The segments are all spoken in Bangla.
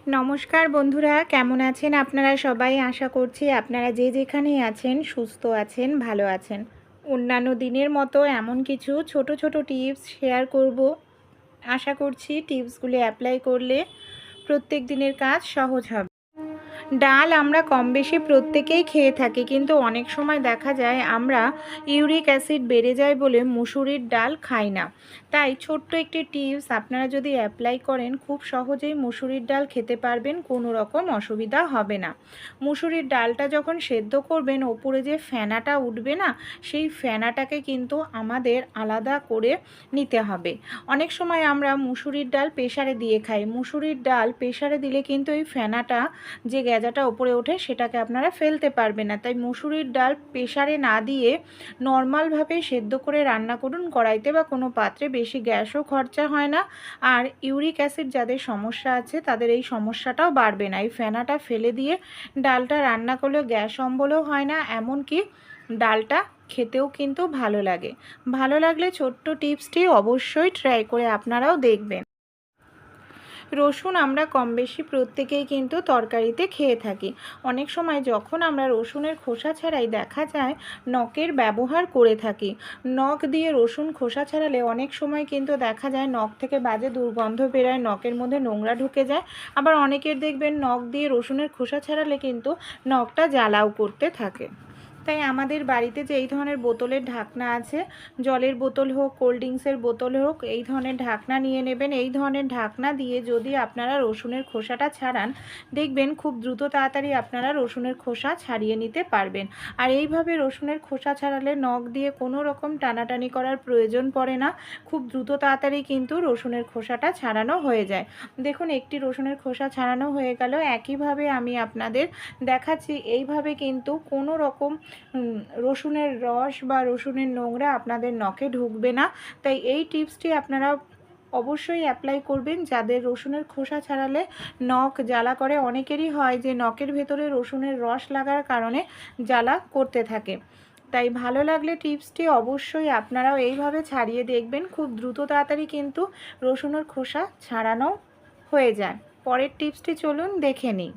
নমস্কার বন্ধুরা, কেমন আছেন আপনারা সবাই? আশা করছি আপনারা যে যেখানেই আছেন সুস্থ আছেন, ভালো আছেন। অন্যান্য দিনের মতো এমন কিছু ছোট ছোট টিপস শেয়ার করব। আশা করছি টিপসগুলো অ্যাপ্লাই করলে প্রত্যেক দিনের কাজ সহজ হবে। ডাল আমরা কম বেশি প্রত্যেকেই খেয়ে থাকি, কিন্তু অনেক সময় দেখা যায় আমরা ইউরিক অ্যাসিড বেড়ে যায় বলে মুসুরির ডাল খাই না। তাই ছোট্ট একটি টিপস আপনারা যদি অ্যাপ্লাই করেন, খুব সহজেই মুসুরির ডাল খেতে পারবেন, কোনো রকম অসুবিধা হবে না। মুসুরির ডালটা যখন সেদ্ধ করবেন, ওপরে যে ফেনাটা উঠবে না, সেই ফেনাটাকে কিন্তু আমাদের আলাদা করে নিতে হবে। অনেক সময় আমরা মুসুরির ডাল প্রেসারে দিয়ে খাই। মুসুরির ডাল প্রেসারে দিলে কিন্তু এই ফেনাটা যে গেজাটা ওপরে ওঠে সেটাকে আপনারা ফেলতে পারবেন না। তাই মুসুরির ডাল প্রেসারে না দিয়ে নর্মালভাবে সেদ্ধ করে রান্না করুন কড়াইতে বা কোনো পাত্রে। বেশি গ্যাসও খরচা হয় না, আর ইউরিক অ্যাসিড যাদের সমস্যা আছে তাদের এই সমস্যাটাও বাড়বে না। এই ফেনাটা ফেলে দিয়ে ডালটা রান্না করলেও গ্যাস অম্বলও হয় না, এমনকি ডালটা খেতেও কিন্তু ভালো লাগে। ভালো লাগলে ছোট্ট টিপসটি অবশ্যই ট্রাই করে আপনারাও দেখবেন। রসুন আমরা কম বেশি প্রত্যেকেই কিন্তু তরকারিতে খেয়ে থাকি। অনেক সময় যখন আমরা রসুনের খোসা ছাড়াই দেখা যায় নখের ব্যবহার করে থাকি। নখ দিয়ে রসুন খোসা ছাড়ালে অনেক সময় কিন্তু দেখা যায় নখ থেকে বাজে দুর্গন্ধ বেরোয়, নখের মধ্যে নোংরা ঢুকে যায়। আবার অনেকের দেখবেন নখ দিয়ে রসুনের খোসা ছাড়ালে কিন্তু নখটা জ্বালাও করতে থাকে। তাই আমাদের বাড়িতে যে এই ধরনের বোতলের ঢাকনা আছে, জলের বোতল হোক, কোল্ড ড্রিঙ্কসের বোতল হোক, এই ধরনের ঢাকনা নিয়ে নেবেন। এই ধরনের ঢাকনা দিয়ে যদি আপনারা রসুনের খোসাটা ছাড়ান, দেখবেন খুব দ্রুত তাড়াতাড়ি আপনারা রসুনের খোসা ছাড়িয়ে নিতে পারবেন। আর এইভাবে রসুনের খোসা ছাড়ালে নখ দিয়ে কোনো রকম টানাটানি করার প্রয়োজন পড়ে না। খুব দ্রুত তাড়াতাড়ি কিন্তু রসুনের খোসাটা ছাড়ানো হয়ে যায়। দেখুন, একটি রসুনের খোসা ছাড়ানো হয়ে গেল। একইভাবে আমি আপনাদের দেখাচ্ছি। এইভাবে কিন্তু কোনো রকম রসুনের রস বা রসুনের নোংরা আপনাদের নখে ঢুকবে না। তাই এই টিপসটি আপনারা অবশ্যই অ্যাপ্লাই করবেন। যাদের রসুনের খোসা ছাড়ালে নখ জ্বালা করে, অনেকেরই হয় যে নখের ভেতরে রসুনের রস লাগার কারণে জ্বালা করতে থাকে। তাই ভালো লাগলে টিপসটি অবশ্যই আপনারাও এইভাবে ছাড়িয়ে দেখবেন। খুব দ্রুত তাড়াতাড়ি কিন্তু রসুনের খোসা ছাড়ানো হয়ে যায়। পরের টিপসটি চলুন দেখে নিই।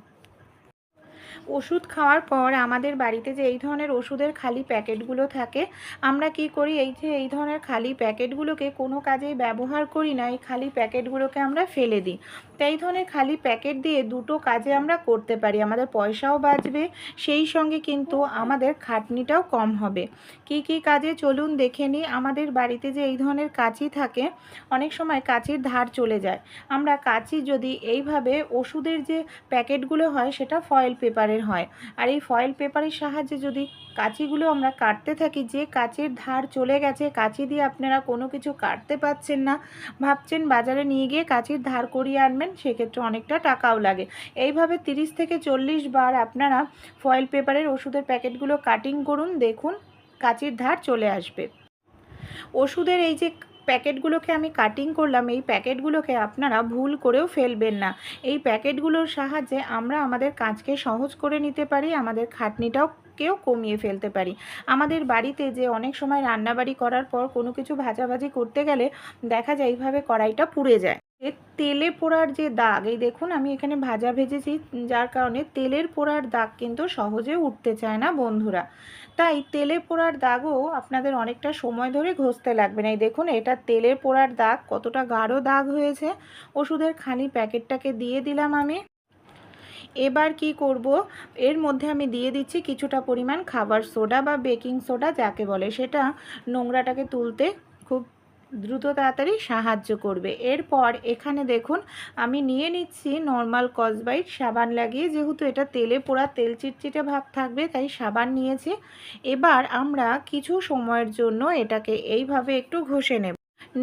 ওষুধ খাওয়ার পর আমাদের বাড়িতে যে এই ধরনের ওষুধের খালি প্যাকেটগুলো থাকে, আমরা কি করি, এই ধরনের খালি প্যাকেটগুলোকে কোনো কাজেই ব্যবহার করি না। এই খালি প্যাকেটগুলোকে আমরা ফেলে দিই। তাই এই ধরনের খালি প্যাকেট দিয়ে দুটো কাজে আমরা করতে পারি। আমাদের পয়সাও বাঁচবে, সেই সঙ্গে কিন্তু আমাদের খাটনিটাও কম হবে। কি কি কাজে চলুন দেখে নিই। আমাদের বাড়িতে যে এই ধরনের কাঁচি থাকে, অনেক সময় কাঁচির ধার চলে যায়। আমরা কাঁচি যদি এইভাবে, ওষুধের যে প্যাকেটগুলো হয় সেটা ফয়েল পেপারের হয়, আর এই ফয়েল পেপারের সাহায্যে যদি কাঁচিগুলো আমরা কাটতে থাকি, যে কাঁচির ধার চলে গেছে, কাঁচি দিয়ে আপনারা কোনো কিছু কাটতে পারছেন না, ভাবছেন বাজারে নিয়ে গিয়ে কাঁচির ধার করিয়ে আনবেন, সেক্ষেত্রে অনেকটা টাকাও লাগে। এইভাবে 30 থেকে 40 বার আপনারা ফয়েল পেপারের ওষুধের প্যাকেটগুলো কাটিং করুন, দেখুন কাঁচির ধার চলে আসবে। ওষুধের এই যে প্যাকেটগুলোকে আমি কাটিং করলাম, এই প্যাকেটগুলোকে আপনারা ভুল করেও ফেলবেন না। এই প্যাকেটগুলোর সাহায্যে আমরা আমাদের কাজকে সহজ করে নিতে পারি, আমাদের খাটনিটাও কমিয়ে ফেলতে পারি। আমাদের বাড়িতে যে অনেক সময় রান্নাবাড়ি করার পর কোনো কিছু ভাজাভাজি করতে গেলে দেখা যায় এইভাবে কড়াইটা পুড়ে যায়। তেলে পোড়ার যে দাগ, এই দেখুন আমি এখানে ভাজা ভেজেছি, যার কারণে তেলের পোড়ার দাগ কিন্তু সহজে উঠতে চায় না বন্ধুরা। তাই তেলে পোড়ার দাগও আপনাদের অনেকটা সময় ধরে ঘষতে লাগবে না। এই দেখুন, এটা তেলের পোড়ার দাগ, কতটা গাঢ় দাগ হয়েছে। ওষুধের খালি প্যাকেটটাকে দিয়ে দিলাম আমি। এবার কি করব, এর মধ্যে আমি দিয়ে দিচ্ছি কিছুটা পরিমাণ খাবার সোডা বা বেকিং সোডা যাকে বলে, সেটা নোংরাটাকে তুলতে খুব দ্রুত তাড়াতাড়ি সাহায্য করবে। এরপর এখানে দেখুন আমি নিয়ে নিচ্ছি নর্মাল স্কচব্রাইট সাবান লাগিয়ে, যেহেতু এটা তেলে পোড়া, তেল চিটচিটে ভাব থাকবে, তাই সাবান নিয়েছি। এবার আমরা কিছু সময়ের জন্য এটাকে এইভাবে একটু ঘষে নেব।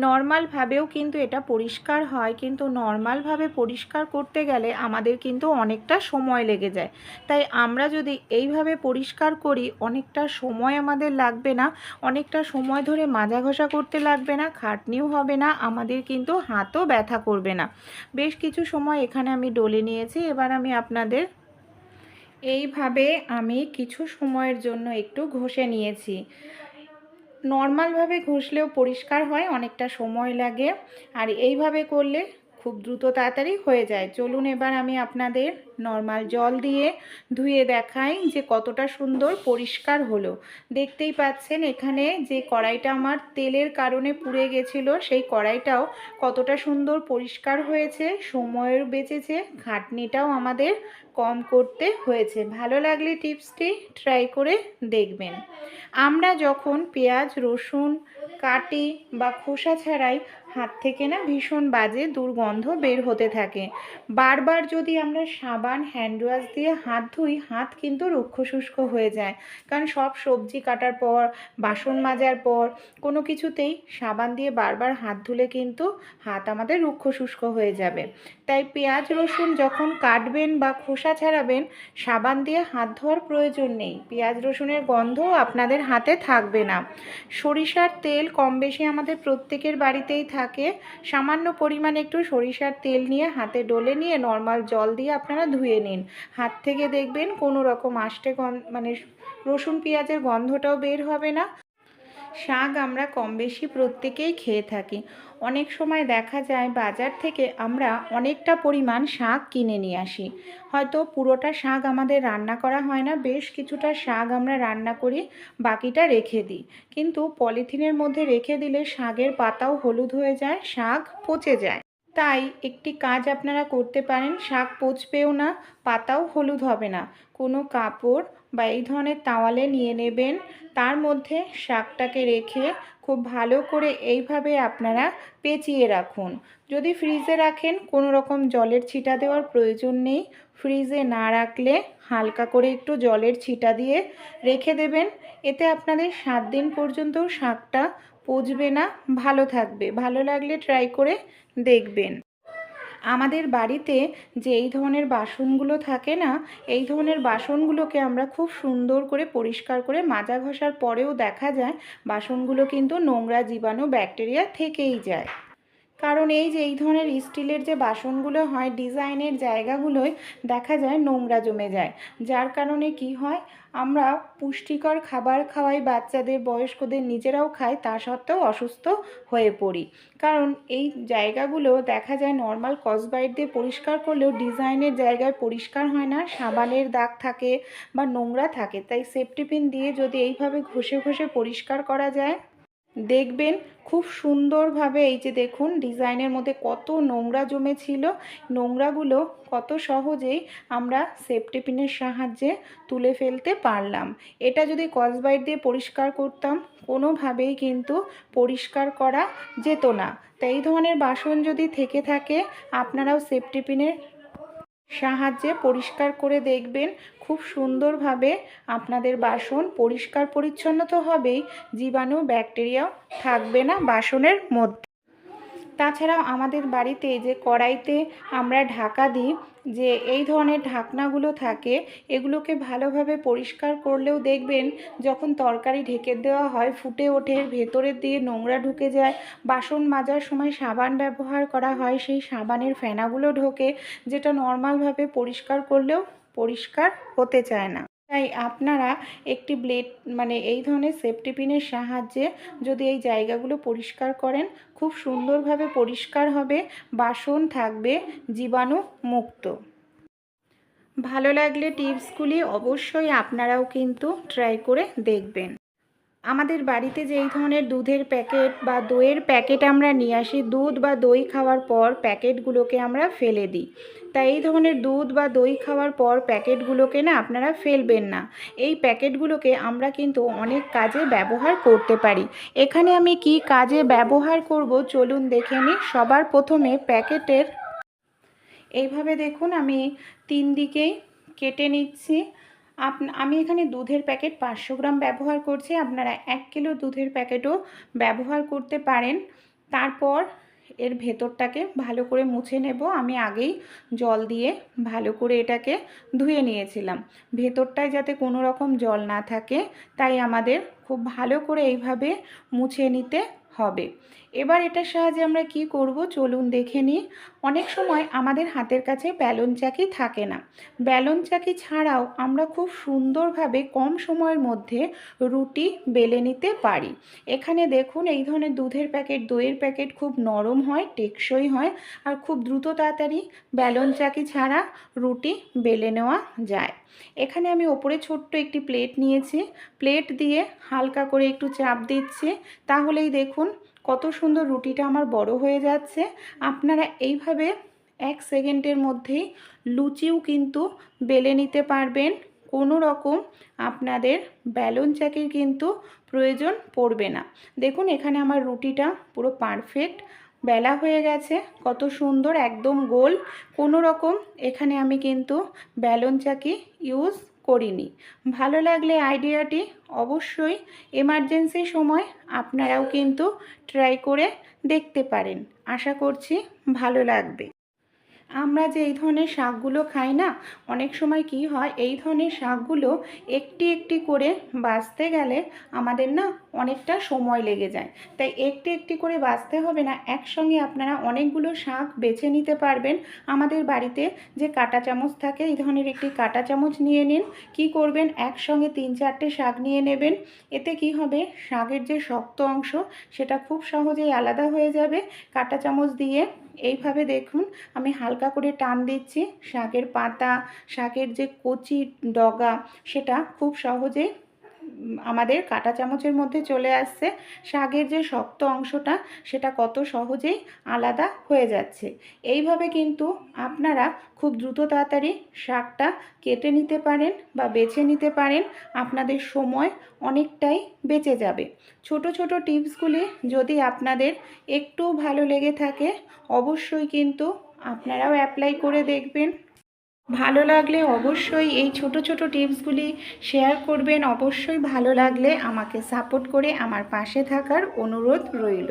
নর্মালভাবেও কিন্তু এটা পরিষ্কার হয়, কিন্তু নর্মালভাবে পরিষ্কার করতে গেলে আমাদের কিন্তু অনেকটা সময় লেগে যায়। তাই আমরা যদি এইভাবে পরিষ্কার করি, অনেকটা সময় আমাদের লাগবে না, অনেকটা সময় ধরে মাজা ঘষা করতে লাগবে না, খাটনিও হবে না, আমাদের কিন্তু হাতও ব্যথা করবে না। বেশ কিছু সময় এখানে আমি ডলে নিয়েছি। এবার আমি আপনাদের এইভাবে আমি কিছু সময়ের জন্য একটু ঘষে নিয়েছি। নর্মালভাবে ঘষলেও পরিষ্কার হয়, অনেকটা সময় লাগে, আর এইভাবে করলে খুব দ্রুত তাড়াতাড়ি হয়ে যায়। চলুন এবার আমি আপনাদের নর্মাল জল দিয়ে ধুয়ে দেখাই যে কতটা সুন্দর পরিষ্কার হলো। দেখতেই পাচ্ছেন এখানে যে কড়াইটা আমার তেলের কারণে পুড়ে গেছিলো, সেই কড়াইটাও কতটা সুন্দর পরিষ্কার হয়েছে, সময়ের বেঁচেছে, খাটনিটাও আমাদের কম করতে হয়েছে। ভালো লাগলে টিপসটি ট্রাই করে দেখবেন। আমরা যখন পেঁয়াজ রসুন কাটি বা খোসা ছাড়াই হাত থেকে না ভীষণ বাজে দুর্গন্ধ বের হতে থাকে। বারবার যদি আমরা সাবান হ্যান্ড ওয়াশ দিয়ে হাত ধুই, হাত কিন্তু রুক্ষ শুষ্ক হয়ে যায়। কারণ সব সবজি কাটার পর, বাসন মাজার পর কোনো কিছুতেই সাবান দিয়ে বারবার হাত ধুলে কিন্তু হাত আমাদের রুক্ষ শুষ্ক হয়ে যাবে। তাই পেঁয়াজ রসুন যখন কাটবেন বা খোসা ছাড়াবেন, সাবান দিয়ে হাত ধোয়ার প্রয়োজন নেই। পেঁয়াজ রসুনের গন্ধও আপনাদের হাতে থাকবে না। সরিষার তেল কম বেশি আমাদের প্রত্যেকের বাড়িতেই থাকে। সামান্য পরিমাণে একটু সরিষার তেল নিয়ে হাতে ডলে নিয়ে নর্মাল জল দিয়ে আপনারা ধুয়ে নিন। হাত থেকে দেখবেন কোনো রকম আষ্টে মানে রসুন পেঁয়াজের গন্ধটাও বের হবে না। শাক আমরা কম বেশি প্রত্যেকেই খেয়ে থাকি। অনেক সময় দেখা যায় বাজার থেকে আমরা অনেকটা পরিমাণ শাক কিনে নিয়ে আসি। হয়তো পুরোটা শাক আমাদের রান্না করা হয় না, বেশ কিছুটা শাক আমরা রান্না করি, বাকিটা রেখে দিই। কিন্তু পলিথিনের মধ্যে রেখে দিলে শাকের পাতাও হলুদ হয়ে যায়, শাক পচে যায়। তাই একটি কাজ আপনারা করতে পারেন, শাক পচবেও না, পাতাও হলুদ হবে না। কোনো কাপড় বা এই ধরনের তাওয়ালে নিয়ে নেবেন, তার মধ্যে শাকটাকে রেখে খুব ভালো করে এইভাবে আপনারা পেঁচিয়ে রাখুন। যদি ফ্রিজে রাখেন কোনো রকম জলের ছিটা দেওয়ার প্রয়োজন নেই। ফ্রিজে না রাখলে হালকা করে একটু জলের ছিটা দিয়ে রেখে দেবেন। এতে আপনাদের 7 দিন পর্যন্ত শাকটা পচবে না, ভালো থাকবে। ভালো লাগলে ট্রাই করে দেখবেন। আমাদের বাড়িতে যে এই ধরনের বাসনগুলো থাকে না, এই ধরনের বাসনগুলোকে আমরা খুব সুন্দর করে পরিষ্কার করে মাজা ঘষার পরেও দেখা যায় বাসনগুলো কিন্তু নোংরা জীবাণু ব্যাকটেরিয়া থেকেই যায়। কারণ এই যে এই ধরনের স্টিলের যে বাসনগুলো হয়, ডিজাইনের জায়গাগুলোয় দেখা যায় নোংরা জমে যায়। যার কারণে কি হয়, আমরা পুষ্টিকর খাবার খাওয়াই বাচ্চাদের, বয়স্কদের, নিজেরাও খাই, তা সত্ত্বেও অসুস্থ হয়ে পড়ি। কারণ এই জায়গাগুলো দেখা যায় নর্মাল স্কচব্রাইট দিয়ে পরিষ্কার করলেও ডিজাইনের জায়গায় পরিষ্কার হয় না, সাবানের দাগ থাকে বা নোংরা থাকে। তাই সেফটি পিন দিয়ে যদি এইভাবে ঘষে ঘষে পরিষ্কার করা যায়, দেখবেন খুব সুন্দরভাবে, এই যে দেখুন ডিজাইনের মধ্যে কত নোংরা জমেছিল, নোংরাগুলো কত সহজেই আমরা সেফটি পিনের সাহায্যে তুলে ফেলতে পারলাম। এটা যদি স্কচব্রাইট দিয়ে পরিষ্কার করতাম, কোনোভাবেই কিন্তু পরিষ্কার করা যেত না। তাই এই ধরনের বাসন যদি থেকে থাকে, আপনারাও সেফটি পিনের সাহায্যে পরিষ্কার করে দেখবেন। খুব সুন্দরভাবে আপনাদের বাসন পরিষ্কার পরিচ্ছন্ন তো হবেই, জীবাণু ব্যাকটেরিয়াও থাকবে না বাসনের মধ্যে। তাছাড়াও আমাদের বাড়িতে যে কড়াইতে আমরা ঢাকা দিই, যে এই ধরনের ঢাকনাগুলো থাকে, এগুলোকে ভালোভাবে পরিষ্কার করলেও দেখবেন যখন তরকারি ঢেকে দেওয়া হয় ফুটে ওঠে, ভেতরের দিয়ে নোংরা ঢুকে যায়। বাসন মাজার সময় সাবান ব্যবহার করা হয়, সেই সাবানের ফেনাগুলো ঢোকে, যেটা নর্মালভাবে পরিষ্কার করলেও পরিষ্কার হতে চায় না। তাই আপনারা একটি ব্লেড মানে এই ধরনের সেফটি পিনের সাহায্যে যদি এই জায়গাগুলো পরিষ্কার করেন, খুব সুন্দরভাবে পরিষ্কার হবে, বাসন থাকবে জীবাণু মুক্ত। ভালো লাগলে টিপসগুলি অবশ্যই আপনারাও কিন্তু ট্রাই করে দেখবেন। আমাদের বাড়িতে যে এই ধরনের দুধের প্যাকেট বা দইয়ের প্যাকেট আমরা নিয়ে আসি, দুধ বা দই খাওয়ার পর প্যাকেটগুলোকে আমরা ফেলে দিই। তাই এই ধরনের দুধ বা দই খাওয়ার পর প্যাকেটগুলোকে না আপনারা ফেলবেন না। এই প্যাকেটগুলোকে আমরা কিন্তু অনেক কাজে ব্যবহার করতে পারি। এখানে আমি কি কাজে ব্যবহার করব চলুন দেখে নিই। সবার প্রথমে প্যাকেটের এইভাবে দেখুন আমি 3 দিকেই কেটে নিচ্ছি। আমি এখানে দুধের প্যাকেট 500 গ্রাম ব্যবহার করছি, আপনারা 1 কিলো দুধের প্যাকেটও ব্যবহার করতে পারেন। তারপর এর ভেতরটাকে ভালো করে মুছে নেব। আমি আগেই জল দিয়ে ভালো করে এটাকে ধুয়ে নিয়েছিলাম, ভেতরটায় যাতে কোনো রকম জল না থাকে, তাই আমাদের খুব ভালো করে এইভাবে মুছে নিতে হবে। এবার এটার সাহায্যে আমরা কি করব চলুন দেখে নিই। অনেক সময় আমাদের হাতের কাছে বেলন চাকি থাকে না। বেলন চাকি ছাড়াও আমরা খুব সুন্দরভাবে কম সময়ের মধ্যে রুটি বেলে নিতে পারি। এখানে দেখুন এই ধরনের দুধের প্যাকেট, দইয়ের প্যাকেট খুব নরম হয়, টেকসই হয়, আর খুব দ্রুত তাড়াতাড়ি বেলন চাকি ছাড়া রুটি বেলে নেওয়া যায়। এখানে আমি ওপরে ছোট্ট একটি প্লেট নিয়েছি। প্লেট দিয়ে হালকা করে একটু চাপ দিচ্ছি, তাহলেই দেখুন কত সুন্দর রুটিটা আমার বড় হয়ে যাচ্ছে। আপনারা এইভাবে 1 সেকেন্ডের মধ্যেই লুচিও কিন্তু বেলে নিতে পারবেন। কোনো রকম আপনাদের বেলন চাকির কিন্তু প্রয়োজন পড়বে না। দেখুন এখানে আমার রুটিটা পুরো পারফেক্ট বেলা হয়ে গেছে, কত সুন্দর একদম গোল। কোনো রকম এখানে আমি কিন্তু বেলন চাকি ইউজ করিনি। ভালো লাগলে আইডিয়াটি অবশ্যই এমার্জেন্সি সময় আপনারাও কিন্তু ট্রাই করে দেখতে পারেন। আশা করছি ভালো লাগবে। আমরা যে এই ধরনের শাকগুলো খাই না, অনেক সময় কি হয় এই ধরনের শাকগুলো একটি একটি করে বাছতে গেলে আমাদের না অনেকটা সময় লেগে যায়। তাই একটি একটি করে বাছতে হবে না, একসঙ্গে আপনারা অনেকগুলো শাক বেছে নিতে পারবেন। আমাদের বাড়িতে যে কাঁটা চামচ থাকে, এই ধরনের একটি কাঁটা চামচ নিয়ে নিন। কি করবেন, একসঙ্গে 3-4টে শাক নিয়ে নেবেন। এতে কি হবে, শাকের যে শক্ত অংশ সেটা খুব সহজেই আলাদা হয়ে যাবে। কাঁটা চামচ দিয়ে এইভাবে দেখুন আমি হালকা করে টান দিচ্ছি, শাকের পাতা, শাকের যে কচি ডগা সেটা খুব সহজেই আমাদের কাঁটা চামচের মধ্যে চলে আসছে। শাকের যে শক্ত অংশটা সেটা কত সহজেই আলাদা হয়ে যাচ্ছে। এইভাবে কিন্তু আপনারা খুব দ্রুত তাড়াতাড়ি শাকটা কেটে নিতে পারেন বা বেছে নিতে পারেন। আপনাদের সময় অনেকটাই বেঁচে যাবে। ছোট ছোট টিপসগুলি যদি আপনাদের একটু ভালো লেগে থাকে অবশ্যই কিন্তু আপনারাও অ্যাপ্লাই করে দেখবেন। ভালো লাগলে অবশ্যই এই ছোট ছোট টিপসগুলি শেয়ার করবেন। অবশ্যই ভালো লাগলে আমাকে সাপোর্ট করে আমার পাশে থাকার অনুরোধ রইল।